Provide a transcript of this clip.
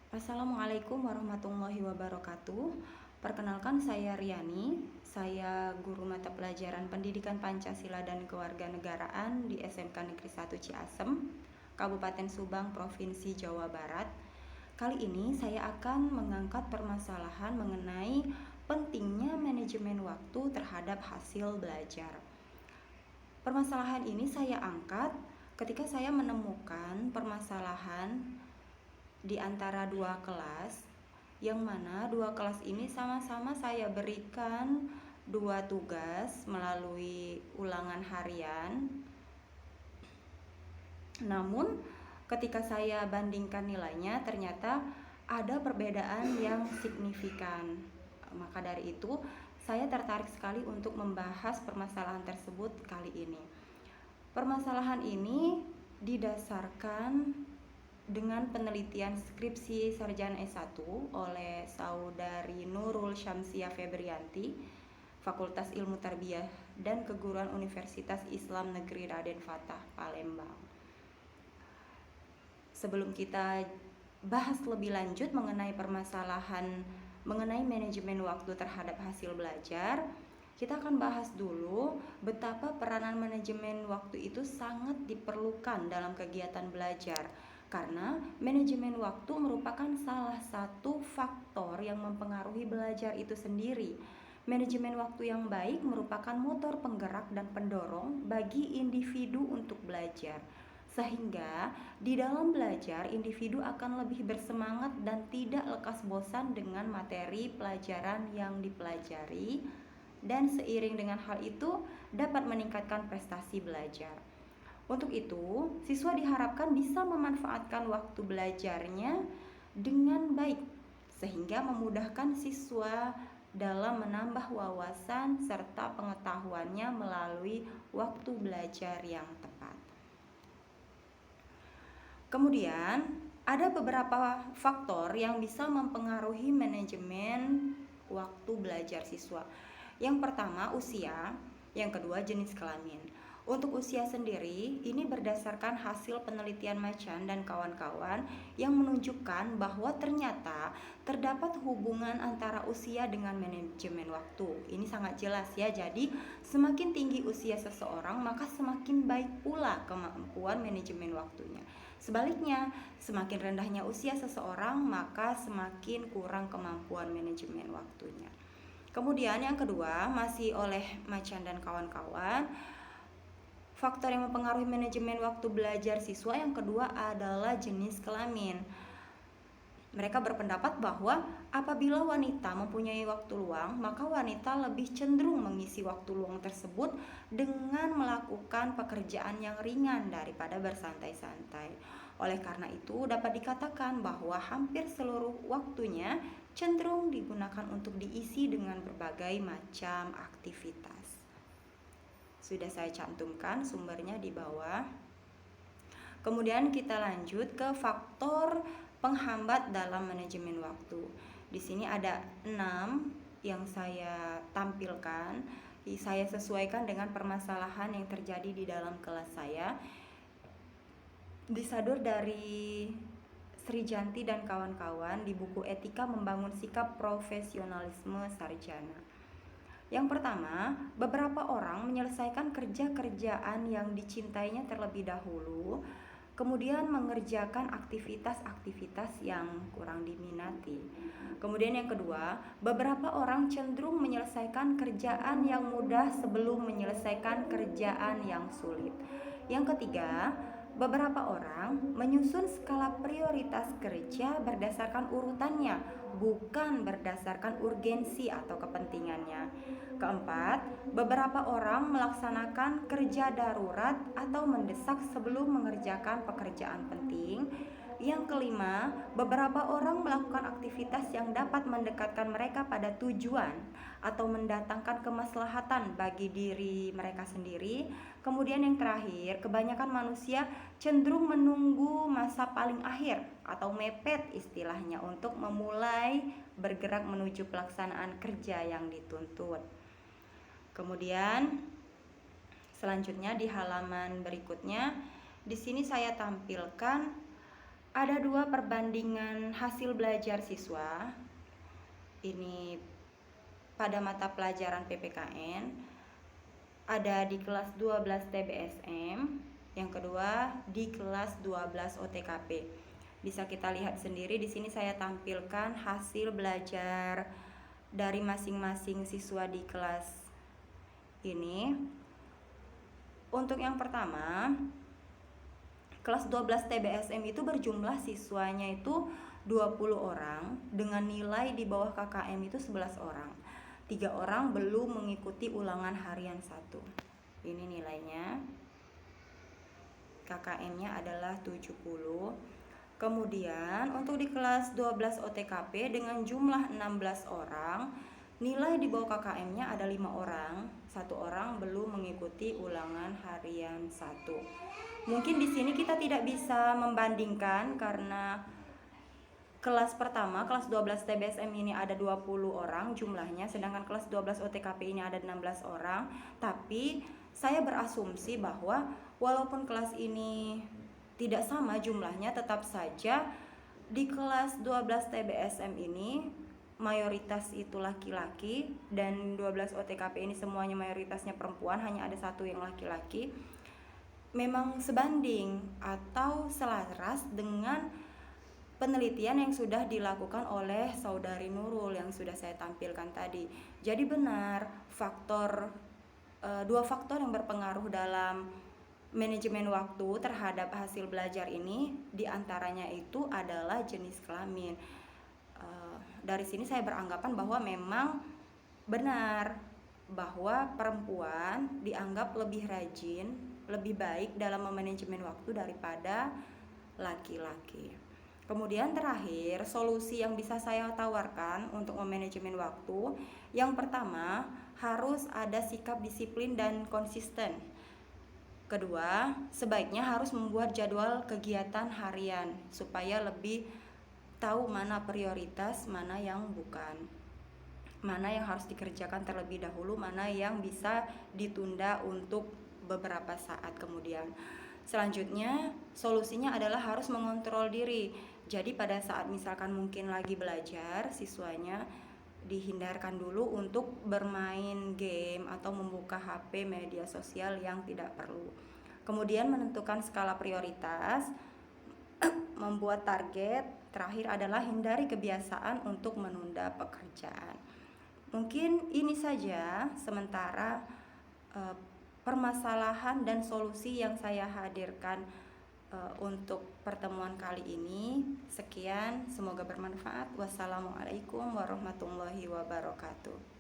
Assalamualaikum warahmatullahi wabarakatuh. Perkenalkan, saya Riani. Saya guru mata pelajaran Pendidikan Pancasila dan Kewarganegaraan di SMK Negeri 1 Ciasem, Kabupaten Subang, Provinsi Jawa Barat. Kali ini saya akan mengangkat permasalahan mengenai pentingnya manajemen waktu terhadap hasil belajar. Permasalahan ini saya angkat ketika saya menemukan permasalahan di antara dua kelas, yang mana dua kelas ini sama-sama saya berikan dua tugas melalui ulangan harian. Namun ketika saya bandingkan nilainya, ternyata ada perbedaan yang signifikan. Maka dari itu saya tertarik sekali untuk membahas permasalahan tersebut kali ini. Permasalahan ini didasarkan dengan penelitian skripsi sarjana S1 oleh Saudari Nurul Syamsiah Febrianti, Fakultas Ilmu Tarbiyah dan Keguruan Universitas Islam Negeri Raden Fatah, Palembang. Sebelum kita bahas lebih lanjut mengenai permasalahan mengenai manajemen waktu terhadap hasil belajar, kita akan bahas dulu betapa peranan manajemen waktu itu sangat diperlukan dalam kegiatan belajar. Karena manajemen waktu merupakan salah satu faktor yang mempengaruhi belajar itu sendiri. Manajemen waktu yang baik merupakan motor penggerak dan pendorong bagi individu untuk belajar. Sehingga di dalam belajar, individu akan lebih bersemangat dan tidak lekas bosan dengan materi pelajaran yang dipelajari, dan seiring dengan hal itu dapat meningkatkan prestasi belajar. Untuk itu, siswa diharapkan bisa memanfaatkan waktu belajarnya dengan baik, sehingga memudahkan siswa dalam menambah wawasan serta pengetahuannya melalui waktu belajar yang tepat. Kemudian, ada beberapa faktor yang bisa mempengaruhi manajemen waktu belajar siswa. Yang pertama, usia. Yang kedua, jenis kelamin. Untuk usia sendiri, ini berdasarkan hasil penelitian Macan dan kawan-kawan yang menunjukkan bahwa ternyata terdapat hubungan antara usia dengan manajemen waktu. Ini sangat jelas ya, jadi semakin tinggi usia seseorang, maka semakin baik pula kemampuan manajemen waktunya. Sebaliknya, semakin rendahnya usia seseorang, maka semakin kurang kemampuan manajemen waktunya. Kemudian yang kedua, masih oleh Macan dan kawan-kawan, faktor yang mempengaruhi manajemen waktu belajar siswa yang kedua adalah jenis kelamin. Mereka berpendapat bahwa apabila wanita mempunyai waktu luang, maka wanita lebih cenderung mengisi waktu luang tersebut dengan melakukan pekerjaan yang ringan daripada bersantai-santai. Oleh karena itu, dapat dikatakan bahwa hampir seluruh waktunya cenderung digunakan untuk diisi dengan berbagai macam aktivitas. Sudah saya cantumkan sumbernya di bawah. Kemudian kita lanjut ke faktor penghambat dalam manajemen waktu. Di sini ada 6 yang saya tampilkan. Saya sesuaikan dengan permasalahan yang terjadi di dalam kelas saya. Disadur dari Sri Janti dan kawan-kawan di buku Etika Membangun Sikap Profesionalisme Sarjana. Yang pertama, beberapa orang menyelesaikan kerjaan yang dicintainya terlebih dahulu, kemudian mengerjakan aktivitas-aktivitas yang kurang diminati. Kemudian yang kedua, beberapa orang cenderung menyelesaikan kerjaan yang mudah sebelum menyelesaikan kerjaan yang sulit. Yang ketiga, beberapa orang menyusun skala prioritas kerja berdasarkan urutannya, bukan berdasarkan urgensi atau kepentingannya. Keempat, beberapa orang melaksanakan kerja darurat atau mendesak sebelum mengerjakan pekerjaan penting. Yang kelima, beberapa orang melakukan aktivitas yang dapat mendekatkan mereka pada tujuan atau mendatangkan kemaslahatan bagi diri mereka sendiri. Kemudian yang terakhir, kebanyakan manusia cenderung menunggu masa paling akhir atau mepet istilahnya untuk memulai bergerak menuju pelaksanaan kerja yang dituntut. Kemudian selanjutnya di halaman berikutnya, di sini saya tampilkan Ada 2 perbandingan hasil belajar siswa. Ini pada mata pelajaran PPKN. Ada di kelas 12 TBSM, yang kedua di kelas 12 OTKP. Bisa kita lihat sendiri di sini saya tampilkan hasil belajar dari masing-masing siswa di kelas ini. Untuk yang pertama, kelas 12 TBSM itu berjumlah siswanya itu 20 orang dengan nilai di bawah KKM itu 11 orang. 3 orang belum mengikuti ulangan harian 1. Ini nilainya. KKM-nya adalah 70. Kemudian untuk di kelas 12 OTKP dengan jumlah 16 orang, nilai di bawah KKM-nya ada 5 orang. 1 orang belum mengikuti ulangan harian 1. Mungkin di sini kita tidak bisa membandingkan karena kelas pertama, kelas 12 TBSM ini ada 20 orang jumlahnya, sedangkan kelas 12 OTKP ini ada 16 orang. Tapi saya berasumsi bahwa walaupun kelas ini tidak sama jumlahnya, tetap saja di kelas 12 TBSM ini mayoritas itu laki-laki, dan 12 OTKP ini semuanya mayoritasnya perempuan, hanya ada 1 yang laki-laki. Memang sebanding atau selaras dengan penelitian yang sudah dilakukan oleh Saudari Nurul yang sudah saya tampilkan tadi. Jadi benar, dua faktor yang berpengaruh dalam manajemen waktu terhadap hasil belajar ini, diantaranya itu adalah jenis kelamin. Dari sini saya beranggapan bahwa memang benar bahwa perempuan dianggap lebih rajin, lebih baik dalam memanajemen waktu daripada laki-laki. Kemudian terakhir, solusi yang bisa saya tawarkan untuk memanajemen waktu, yang pertama harus ada sikap disiplin dan konsisten. Kedua, sebaiknya harus membuat jadwal kegiatan harian supaya lebih tahu mana prioritas, mana yang bukan, mana yang harus dikerjakan terlebih dahulu, mana yang bisa ditunda untuk beberapa saat kemudian. Selanjutnya, solusinya adalah harus mengontrol diri. Jadi pada saat misalkan mungkin lagi belajar, siswanya dihindarkan dulu untuk bermain game atau membuka HP, media sosial yang tidak perlu. Kemudian menentukan skala prioritas, membuat target. Terakhir adalah hindari kebiasaan untuk menunda pekerjaan. Mungkin ini saja sementara permasalahan dan solusi yang saya hadirkan untuk pertemuan kali ini. Sekian, semoga bermanfaat. Wassalamualaikum warahmatullahi wabarakatuh.